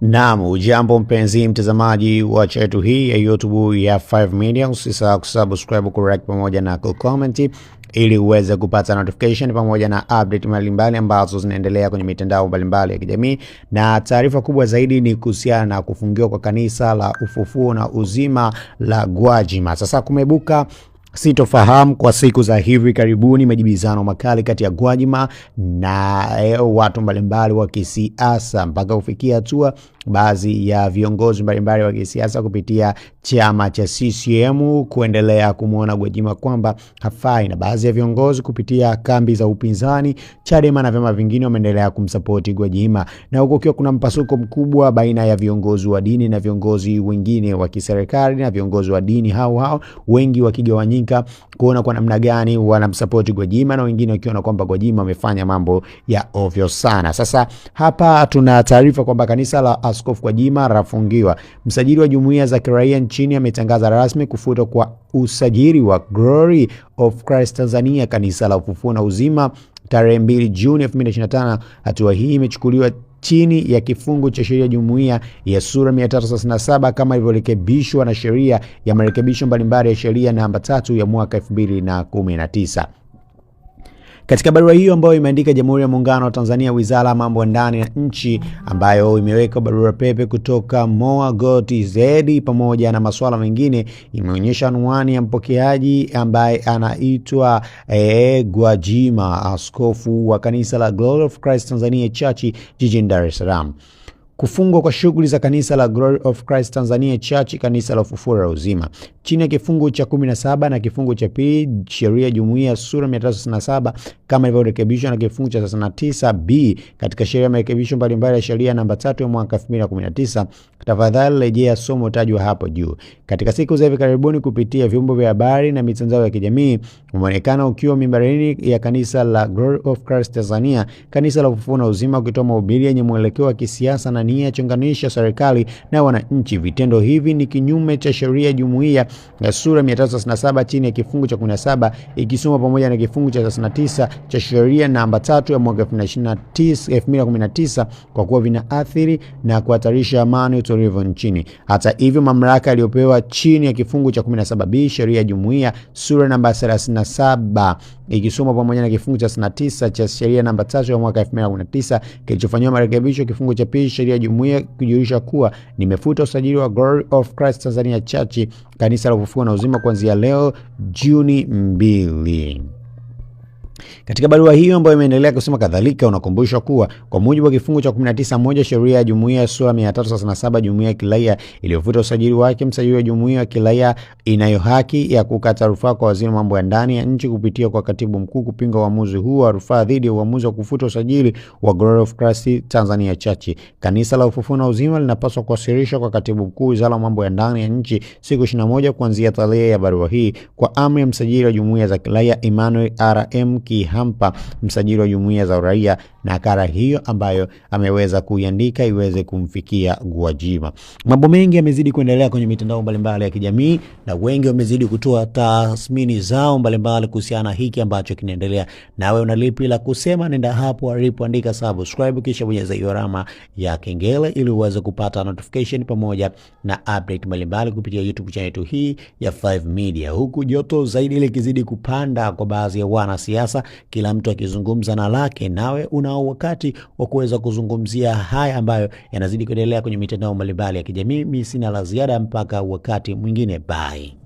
Naam, ujambo mpenzi mtazamaji wa chetu hii ya YouTube ya 5 Media. Usisahau kusubscribe, ku-like pamoja na ku-comment ili uweze kupata notification pamoja na update mbalimbali ambazo zinaendelea kwenye mitandao mbalimbali ya kijamii. Na taarifa kubwa zaidi ni kuhusiana na kufungiwa kwa kanisa la Ufufuo na Uzima la Gwajima. Sasa kumebuka sitofahamu kwa siku za hivi karibuni, majibizano makali kati ya Gwajima na watu mbalimbali wa kisiasa, mpaka kufikia hatua baadhi ya viongozi mbalimbali wa kisiasa kupitia chama cha CCM kuendelea kumuona Gwajima kwamba hafai, na baadhi ya viongozi kupitia kambi za upinzani, Chadema na vyama vingine wameendelea kumsupport Gwajima, na huko kiwa kuna mpasuko mkubwa baina ya viongozi wa dini na viongozi wengine wa kiserikali, na viongozi wa dini hao wengi wakigawanyika kuona kwa namna gani wanamsupport Gwajima, na wengine wakiona kwamba Gwajima amefanya mambo ya ovyo sana. Sasa hapa tuna taarifa kwamba kanisa la Askofu Gwajima rafungiwa. Msajili wa jumuiya za kiraia nchini ametangaza rasmi kufuta kwa usajili wa Glory of Christ Tanzania, kanisa la Ufufuo na Uzima, tarehe 2 Juni 2025. Hatua hii imechukuliwa chini ya kifungu cha sheria jumuiya ya sura 337 kama ilivyorekebishwa na sheria ya marekebisho mbalimbali ya sheria namba 3 ya mwaka 2019. Katika barua hiyo ambayo imeandika Jamhuri ya Muungano wa Tanzania, Wizara ya Mambo ya Ndani ya Nchi, ambayo imeweka barua pepe kutoka Moa.go.tz pamoja na masuala mengine, imeonyesha anwani ya mpokeaji ambaye anaitwa Gwajima, askofu wa kanisa la Glory of Christ Tanzania Church jijini Dar es Salaam. Kufungwa kwa shughuli za kanisa la Glory of Christ Tanzania Church, kanisa la Ufufuo na Uzima, chini ya kifungu cha 17 na kifungu cha 2 sheria jumuiya sura 367 kama ilivyorekebishwa na kifungu cha 39B katika sheria ya marekebisho mbalimbali ya sheria namba 3 ya mwaka 2019. Tafadhali rejea somo tajwa hapo juu. Katika siku za hivi karibuni, kupitia vyombo vya habari na mitandao ya kijamii, umeonekana ukiwa mimbarini ya kanisa la Glory of Christ Tanzania, kanisa la Ufufuo na Uzima, ukitoa mahubiri yenye mwelekeo wa kisiasa na nia chonganisha serikali na wananchi. Vitendo hivi ni kinyume cha sheria jumuiya ya sura 367 chini ya kifungu cha 17 ikisoma pamoja na kifungu cha 39 cha sheria namba 3 ya mwaka 2019 kwa kuwa vinaathiri na kuhatarisha amani utulivu nchini. Hata hivyo, mamlaka aliyopewa chini ya kifungu cha 17B sheria jumuiya sura namba 37 ikisoma pamoja na kifungu cha 69 cha sheria namba 3 ya mwaka 2019 kilichofanywa marekebisho kifungu cha pili sheria jumuiya kujulisha kuwa nimefuta usajili wa Glory of Christ Tanzania Church, kanisa la Ufufuo na Uzima kuanzia leo Juni 2. Katika barua hiyo ambayo imeendelea kusema kadhalika, unakumbushwa kuwa kwa mujibu wa kifungu cha 19(1) sheria ya jumuiya sura 337 jumuiya ya kiraia iliyofuta usajili wake, msajili wa jumuiya ya kiraia inayo haki ya kukata rufaa kwa waziri wa mambo ya ndani ya nchi kupitia kwa katibu mkuu kupinga uamuzi huu wa rufaa dhidi ya uamuzi wa kufuta usajili wa Glory of Christ Tanzania Church. Kanisa la Ufufuo na Uzima linapaswa kuwasilisha kwa katibu mkuu Wizara ya Mambo ya Ndani ya nchi siku 21 kuanzia tarehe ya barua hii kwa amri ya msajili wa jumuiya za kiraia Emmanuel R.M. Kihampa, msajili wa jumuiya za uraia, na kara hiyo ambayo ameweza kuiandika iweze kumfikia Gwajima. Mambo mengi yamezidi kuendelea kwenye mitandao mbalimbali ya kijamii, na wengi wamezidi kutoa tathmini zao mbalimbali kuhusiana na hiki ambacho kinaendelea. Nawe unalipi la kusema? Nenda hapo alipoandika subscribe, kisha bonyeza hiyo alama ya kengele ili uweze kupata notification pamoja na update mbalimbali kupitia YouTube channel yetu hii ya 5 Media. Huku joto zaidi likizidi kupanda kwa baadhi ya wanasiasa, kila mtu akizungumza na lake, nawe una wakati wa kuweza kuzungumzia haya ambayo yanazidi kuendelea kwenye mitandao mbalimbali ya kijamii. Mimi sina la ziada mpaka wakati mwingine. Bye.